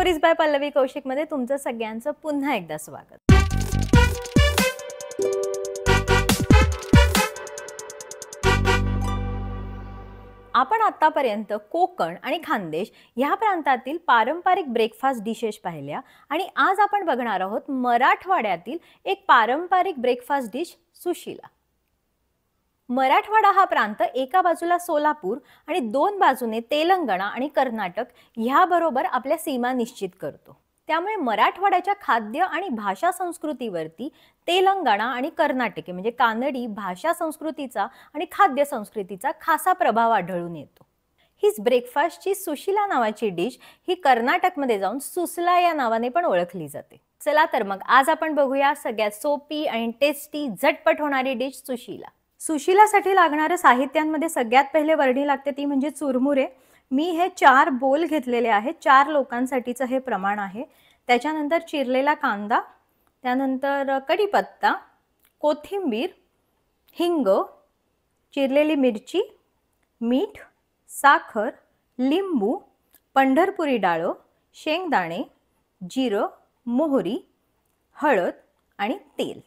Stories bye Pallavi Kaushik मध्ये तुमचं सगळ्यांचं पुन्हा एकदा स्वागत. आपण आतापर्यंत कोकण आणि खानदेश या प्रांतातील पारंपरिक ब्रेकफास्ट डिशेस पाहिल्या आणि आज आपण बघणार आहोत मराठवाड्यातील एक पारंपरिक ब्रेकफास्ट डिश सुशिला. मराठवाडा हा प्रांत एका बाजूला सोलापूर आणि दोन बाजूने तेलंगणा आणि कर्नाटक ह्याबरोबर आपल्या सीमा निश्चित करतो. त्यामुळे मराठवाड्याच्या खाद्य आणि भाषा संस्कृतीवरती तेलंगणा आणि कर्नाटकी म्हणजे कानडी भाषा संस्कृतीचा आणि खाद्य संस्कृतीचा खासा प्रभाव आढळून येतो. हीच ब्रेकफास्टची सुशिला नावाची डिश ही कर्नाटकमध्ये जाऊन सुसला या नावाने पण ओळखली जाते. चला तर मग आज आपण बघूया सगळ्यात सोपी आणि टेस्टी झटपट होणारी डिश सुशिला. सुशिलासाठी लागणाऱ्या साहित्यांमध्ये सगळ्यात पहिले वर्णी लागते ती म्हणजे चुरमुरे. मी हे 4 बोल घेतलेले आहेत. 4 लोकांसाठीचं हे प्रमाण आहे. त्याच्यानंतर चिरलेला कांदा, त्यानंतर कढीपत्ता, कोथिंबीर, हिंग, चिरलेली मिरची, मीठ, साखर, लिंबू, पंढरपुरी डाळ, शेंगदाणे, जिरं, मोहरी, हळद आणि तेल.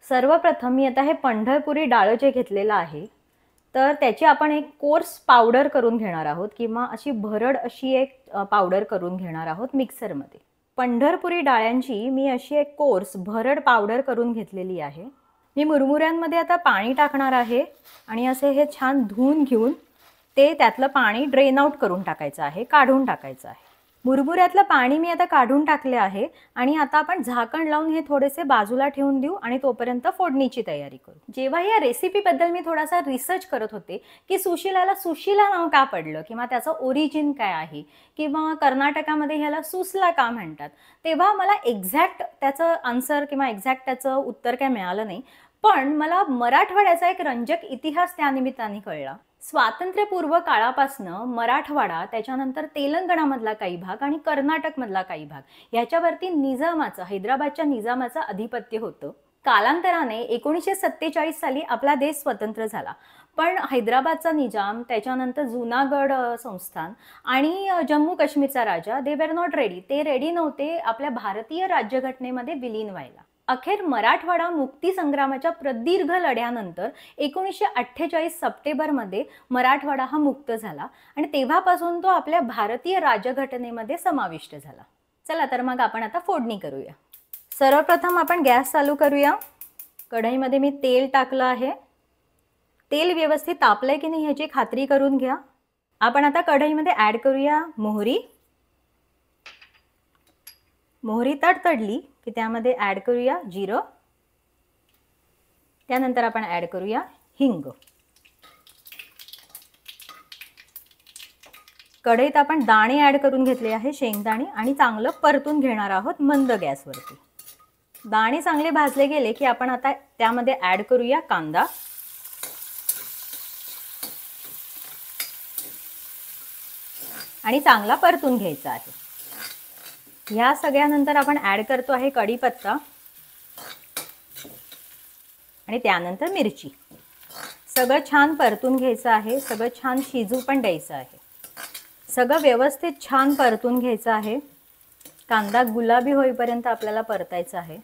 सर्वप्रथम मी आता हे पंढरपुरी डाळ जे घेतलेलं आहे तर त्याची आपण एक कोर्स पावडर करून घेणार आहोत किंवा अशी भरड अशी एक पावडर करून घेणार आहोत मिक्सरमध्ये. पंढरपुरी डाळ्यांची मी अशी एक कोर्स भरड पावडर करून घेतलेली आहे. मी मुरमुऱ्यांमध्ये आता पाणी टाकणार आहे आणि असे हे छान धुवून घेऊन ते त्यातलं पाणी ड्रेन आउट करून टाकायचं आहे, काढून टाकायचं आहे. मुरमुऱ्यातलं पाणी मी आता काढून टाकले आहे आणि आता आपण झाकण लावून हे थोडेसे बाजूला ठेवून देऊ आणि तोपर्यंत फोडणीची तयारी करू. जेव्हा या रेसिपीबद्दल मी थोडासा रिसर्च करत होते की सुशिलाला सुशिला नाव का पडलं किंवा त्याचं ओरिजिन काय आहे किंवा कर्नाटकामध्ये ह्याला सुसला का म्हणतात, तेव्हा मला एक्झॅक्ट त्याचं आन्सर किंवा एक्झॅक्ट त्याचं उत्तर काय मिळालं नाही. पण मला मराठवाड्याचा एक रंजक इतिहास त्यानिमित्ताने कळला. स्वातंत्र्यपूर्व काळापासनं मराठवाडा, त्याच्यानंतर तेलंगणामधला काही भाग आणि कर्नाटकमधला काही भाग याच्यावरती निजामाचं, हैदराबादच्या निजामाचं आधिपत्य होतं. कालांतराने 1947 साली आपला देश स्वतंत्र झाला. पण हैदराबादचा निजाम, त्याच्यानंतर जुनागड संस्थान आणि जम्मू काश्मीरचा राजा दे वर नॉट रेडी. ते रेडी नव्हते आपल्या भारतीय राज्यघटनेमध्ये विलीन व्हायला. अखेर मराठवाडा मुक्ती संग्रामाच्या प्रदीर्घ लढ्यानंतर 1948 सप्टेंबरमध्ये मराठवाडा हा मुक्त झाला आणि तेव्हापासून तो आपल्या भारतीय राज्यघटनेमध्ये समाविष्ट झाला. चला तर मग आपण आता फोडणी करूया. सर्वप्रथम आपण गॅस चालू करूया. कढईमध्ये मी तेल टाकलं आहे. तेल व्यवस्थित तापलंय की नाही ह्याची खात्री करून घ्या. आपण आता कढईमध्ये ॲड करूया मोहरी. मोहरी तडतडली की त्यामध्ये ॲड करूया जिरं. त्यानंतर आपण ॲड करूया हिंग. कढईत आपण दाणे ॲड करून घेतले आहे, शेंगदाणे, आणि चांगलं परतून घेणार आहोत मंद गॅसवरती. दाणे चांगले भाजले गेले की आपण आता त्यामध्ये ॲड करूया कांदा. आणि चांगला परतून घ्यायचा आहे. ह्या सगळ्यानंतर आपण ॲड करतो आहे कढीपत्ता आणि त्यानंतर मिरची. सगळं छान परतून घ्यायचं आहे. सगळं छान शिजू पण द्यायचं आहे. सगळं व्यवस्थित छान परतून घ्यायचं आहे. कांदा गुलाबी होईपर्यंत आपल्याला परतायचं आहे.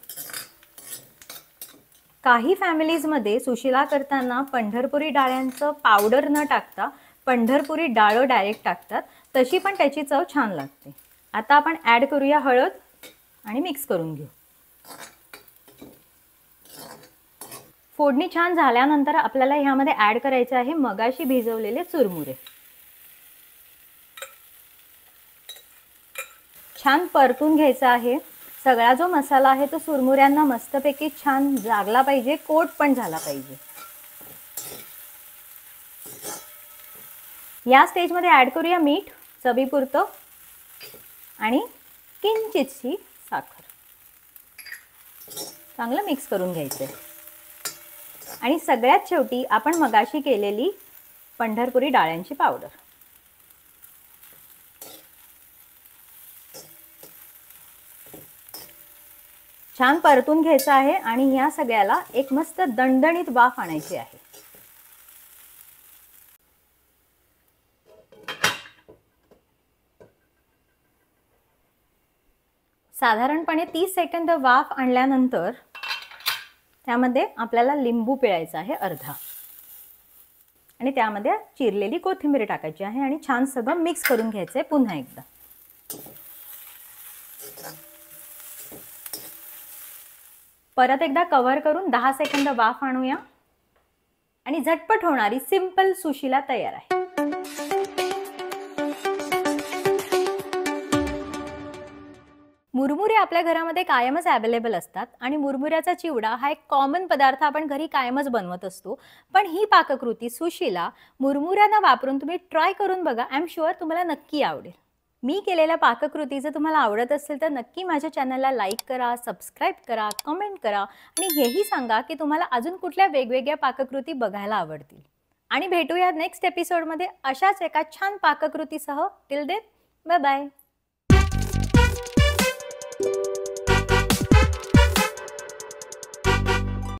काही फॅमिलीजमध्ये सुशिला करताना पंढरपुरी डाळ्यांचं पावडर न टाकता पंढरपुरी डाळ डायरेक्ट टाकतात. तशी पण त्याची चव छान लागते. आता आपण ॲड करूया हळद आणि मिक्स करून घेऊ. फोडणी छान झाल्यानंतर आपल्याला ह्यामध्ये ॲड करायचे आहे मगाशी भिजवलेले चुरमुरे. छान परतून घ्यायचा आहे. सगळा जो मसाला आहे तो चुरमुऱ्यांना मस्तपैकी छान लागला पाहिजे, कोट पण झाला पाहिजे. या स्टेजमध्ये ॲड करूया मीठ चवीपुरतं आणि किंचितशी साखर. चांगलं मिक्स करून घ्यायचं. आणि सगळ्यात शेवटी आपण मगाशी केलेली पंढरपुरी डाळ्यांची पावडर. छान परतून घ्यायचं आहे आणि ह्या सगळ्याला एक मस्त दणदणीत वाफ आणायची आहे. साधारणपणे 30 सेकंद वाफ आणल्यानंतर त्यामध्ये आपल्याला लिंबू पिळायचा आहे अर्धा आणि त्यामध्ये चिरलेली कोथिंबीर टाकायची आहे आणि छान सगळं मिक्स करून घ्यायचं आहे पुन्हा एकदा. परत एकदा कव्हर करून 10 सेकंद वाफ आणूया आणि झटपट होणारी सिंपल सुशिला तयार आहे. मुरमुरे आपल्या घरामध्ये कायमच अवेलेबल असतात आणि मुरमुऱ्याचा चिवडा हा एक कॉमन पदार्थ आपण घरी कायमच बनवत असतो. पण ही पाककृती सुशिला मुरमुऱ्यांना वापरून तुम्ही ट्राय करून बघा. आय एम शुअर तुम्हाला नक्की आवडेल. मी केलेल्या पाककृती जर तुम्हाला आवडत असेल तर नक्की माझ्या चॅनलला लाईक करा, सबस्क्राईब करा, कमेंट करा आणि हेही सांगा की तुम्हाला अजून कुठल्या वेगवेगळ्या पाककृती बघायला आवडतील. आणि भेटूया नेक्स्ट एपिसोडमध्ये अशाच एका छान पाककृतीसह. Till then bye bye.